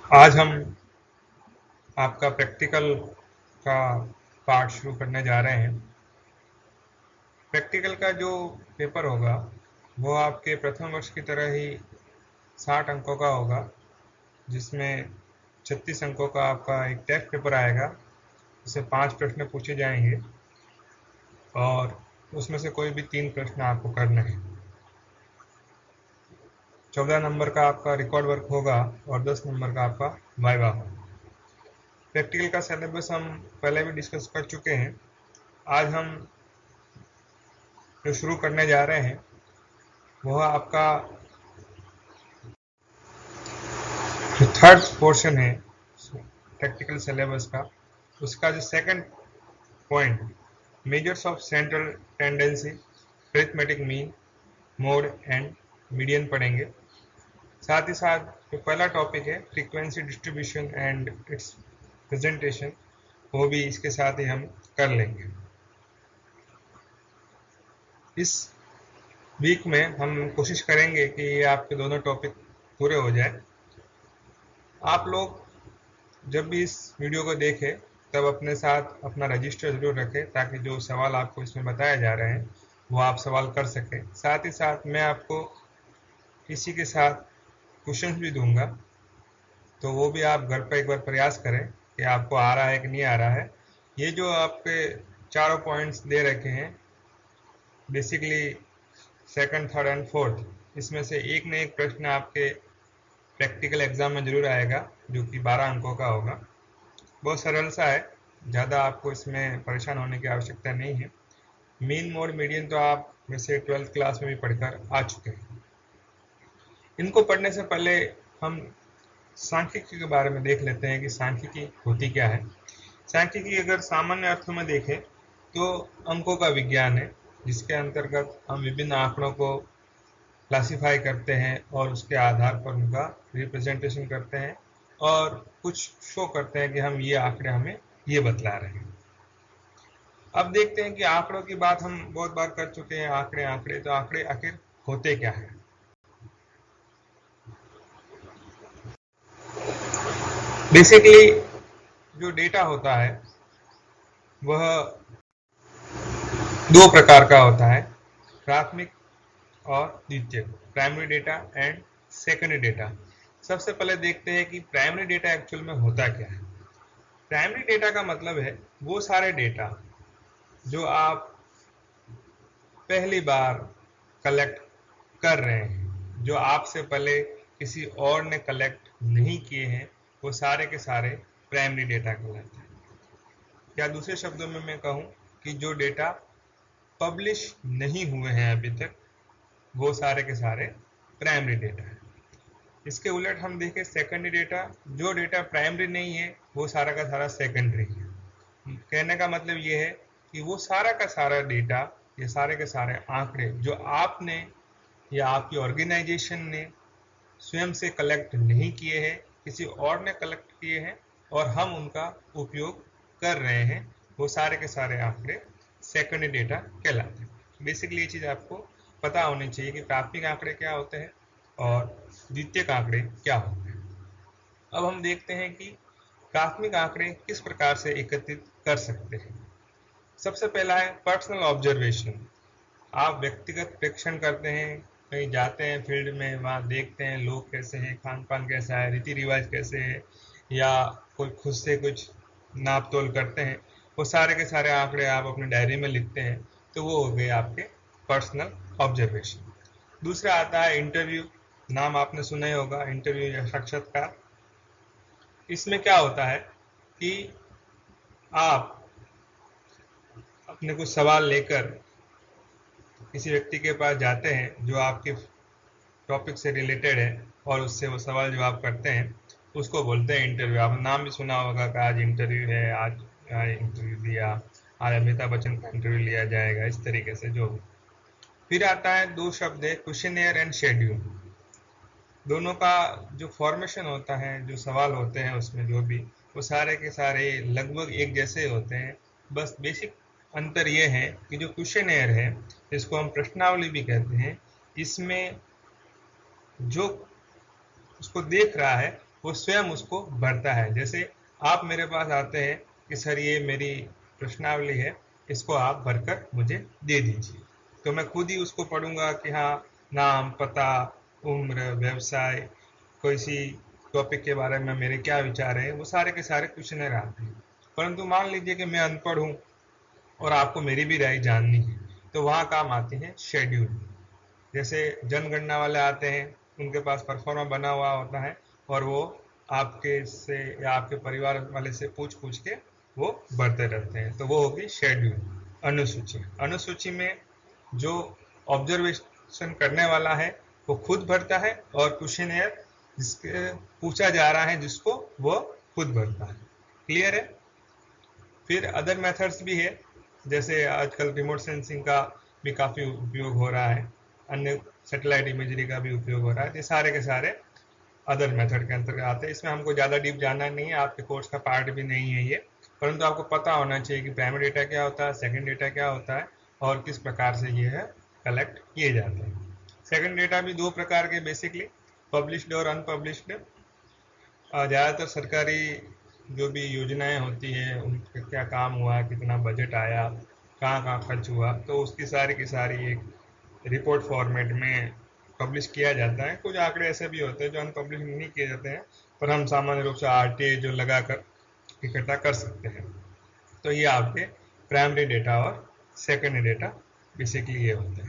आज हम आपका प्रैक्टिकल का पार्ट शुरू करने जा रहे हैं। प्रैक्टिकल का जो पेपर होगा वो आपके प्रथम वर्ष की तरह ही 60 अंकों का होगा, जिसमें 36 अंकों का आपका एक टेस्ट पेपर आएगा। उससे 5 प्रश्न पूछे जाएंगे और उसमें से कोई भी 3 प्रश्न आपको करने हैं। 14 नंबर का आपका रिकॉर्ड वर्क होगा और 10 नंबर का आपका वाइवा होगा। प्रैक्टिकल का सिलेबस हम पहले भी डिस्कस कर चुके हैं। आज हम जो शुरू करने जा रहे हैं वह आपका जो थर्ड पोर्शन है प्रैक्टिकल सिलेबस का, उसका जो second point measures of central tendency, arithmetic mean, mode and median पढ़ेंगे। साथ ही साथ जो पहला टॉपिक है frequency distribution and it's presentation, वो भी इसके साथ ही हम कर लेंगे। इस वीक में हम कोशिश करेंगे कि ये आपके दोनों टॉपिक पूरे हो जाए। आप लोग जब भी इस वीडियो को देखें तब अपने साथ अपना रजिस्टर ज़रूर रखें, ताकि जो सवाल आपको इसमें बताए जा रहे हैं वो आप सवाल कर सकें। साथ ही साथ मैं आपको इसी के साथ क्वेश्चंस भी दूंगा, तो वो भी आप घर पर एक बार प्रयास करें कि आपको आ रहा है कि नहीं आ रहा है। ये जो आपके चारों पॉइंट्स दे रखे हैं, basically second, third and fourth, इसमें से एक न एक प्रश्न आपके प्रैक्टिकल एग्जाम में जरूर आएगा, जो कि 12 अंकों का होगा। बहुत सरल सा है, ज़्यादा आपको इसमें परेशान होने की आवश्यकता नहीं है। मीन, मोड, मीडियन तो आप वैसे 12th क्लास में भी पढ़कर आ चुके हैं। इनको पढ़ने से पहले हम सांख्यिकी के बारे में देख लेते हैं कि सांख्यिकी होती क्या है। सांख्यिकी अगर सामान्य अर्थों में देखें तो अंकों का विज्ञान है, जिसके अंतर्गत हम विभिन्न आंकड़ों को क्लासिफाई करते हैं और उसके आधार पर उनका रिप्रेजेंटेशन करते हैं और कुछ शो करते हैं कि हम ये आंकड़े हमें ये बतला रहे हैं। अब देखते हैं कि आंकड़ों की बात हम बहुत बार कर चुके हैं। आंकड़े आंकड़े तो आंकड़े आखिर होते क्या है। बेसिकली जो डेटा होता है वह दो प्रकार का होता है, प्राथमिक और द्वितीयक, primary data and secondary data. सबसे पहले देखते हैं कि प्राइमरी डेटा एक्चुअल में होता क्या है। प्राइमरी डेटा का मतलब है वो सारे डेटा जो आप पहली बार कलेक्ट कर रहे हैं, जो आपसे पहले किसी और ने कलेक्ट नहीं किए हैं, वो सारे के सारे प्राइमरी डेटा कहलाते हैं। या दूसरे शब्दों में मैं कहूँ कि जो डेटा पब्लिश नहीं हुए हैं अभी तक, वो सारे के सारे प्राइमरी डेटा है। इसके उलट हम देखें सेकेंडरी डेटा, जो डेटा प्राइमरी नहीं है वो सारा का सारा सेकेंडरी है। कहने का मतलब ये है कि वो सारा का सारा डेटा, ये सारे के सारे आंकड़े जो आपने या आपकी ऑर्गेनाइजेशन ने स्वयं से कलेक्ट नहीं किए हैं, किसी और ने कलेक्ट किए हैं और हम उनका उपयोग कर रहे हैं, वो सारे के सारे आंकड़े सेकेंडरी डेटा कहलाते हैं। बेसिकली ये चीज़ आपको पता होनी चाहिए कि प्राथमिक आंकड़े क्या होते हैं और द्वितीयक आंकड़े क्या होते हैं। अब हम देखते हैं कि प्राथमिक आंकड़े किस प्रकार से एकत्रित कर सकते हैं। सबसे पहला है पर्सनल ऑब्जर्वेशन। आप व्यक्तिगत प्रेक्षण करते हैं, कहीं जाते हैं फील्ड में, वहाँ देखते हैं लोग कैसे हैं, खान पान कैसा है, रीति रिवाज कैसे है, या कोई खुद से कुछ नाप तोल करते हैं, वो सारे के सारे आंकड़े आप अपनी डायरी में लिखते हैं, तो वो हो गए आपके पर्सनल ऑब्जर्वेशन। दूसरा आता है इंटरव्यू। नाम आपने सुना ही होगा, इंटरव्यू या साक्षात्कार। इसमें क्या होता है कि आप अपने कुछ सवाल लेकर किसी व्यक्ति के पास जाते हैं जो आपके टॉपिक से रिलेटेड है और उससे वो सवाल जवाब करते हैं, उसको बोलते हैं इंटरव्यू। आपने नाम भी सुना होगा कि आज इंटरव्यू है, आज इंटरव्यू दिया, आज अमिताभ बच्चन का इंटरव्यू लिया जाएगा, इस तरीके से जो भी। फिर आता है दो शब्द है क्वेश्चनियर एंड शेड्यूल। दोनों का जो फॉर्मेशन होता है, जो सवाल होते हैं उसमें जो भी, वो सारे के सारे लगभग एक जैसे होते हैं। बस बेसिक अंतर ये है कि जो क्वेश्चनियर है, जिसको हम प्रश्नावली भी कहते हैं, इसमें जो उसको देख रहा है वो स्वयं उसको भरता है। जैसे आप मेरे पास आते हैं कि सर ये मेरी प्रश्नावली है, इसको आप भरकर मुझे दे दीजिए, तो मैं खुद ही उसको पढ़ूंगा कि हाँ, नाम, पता, उम्र, व्यवसाय, कोई सी टॉपिक के बारे में मेरे क्या विचार है, वो सारे के सारे क्वेश्चनर आते हैं। परंतु मान लीजिए कि मैं अनपढ़ हूँ और आपको मेरी भी राय जाननी है, तो वहाँ काम आती है शेड्यूल। जैसे जनगणना वाले आते हैं, उनके पास परफॉर्मा बना हुआ होता है और वो आपके से या आपके परिवार वाले से पूछ पूछ के वो भरते रहते हैं, तो वो होगी शेड्यूल। अनुसूची, अनुसूची में जो ऑब्जर्वेशन करने वाला है वो खुद भरता है, और क्वेश्चनेयर जिसके पूछा जा रहा है जिसको, वो खुद भरता है। क्लियर है? फिर अदर मेथड्स भी है, जैसे आजकल रिमोट सेंसिंग का भी काफ़ी उपयोग हो रहा है, अन्य सैटेलाइट इमेजरी का भी उपयोग हो रहा है। ये सारे के सारे अदर मेथड के अंतर्गत आते हैं। इसमें हमको ज़्यादा डीप जानना नहीं है, आपके कोर्स का पार्ट भी नहीं है ये, परंतु आपको पता होना चाहिए कि प्राइमरी डेटा क्या होता है, सेकेंड डेटा क्या होता है, और किस प्रकार से ये है कलेक्ट किए जाते हैं। सेकेंड डेटा भी दो प्रकार के बेसिकली, पब्लिश्ड और अनपब्लिश्ड। ज़्यादातर सरकारी जो भी योजनाएं होती हैं उनका क्या काम हुआ, कितना बजट आया, कहाँ कहाँ खर्च हुआ, तो उसकी सारी की सारी एक रिपोर्ट फॉर्मेट में पब्लिश किया जाता है। कुछ आंकड़े ऐसे भी होते हैं जो अनपब्लिश नहीं किए जाते हैं, पर हम सामान्य रूप से आरटीआई जो लगाकर इकट्ठा कर सकते हैं। तो ये आपके प्राइमरी डेटा और सेकेंडरी डेटा बेसिकली ये होते हैं।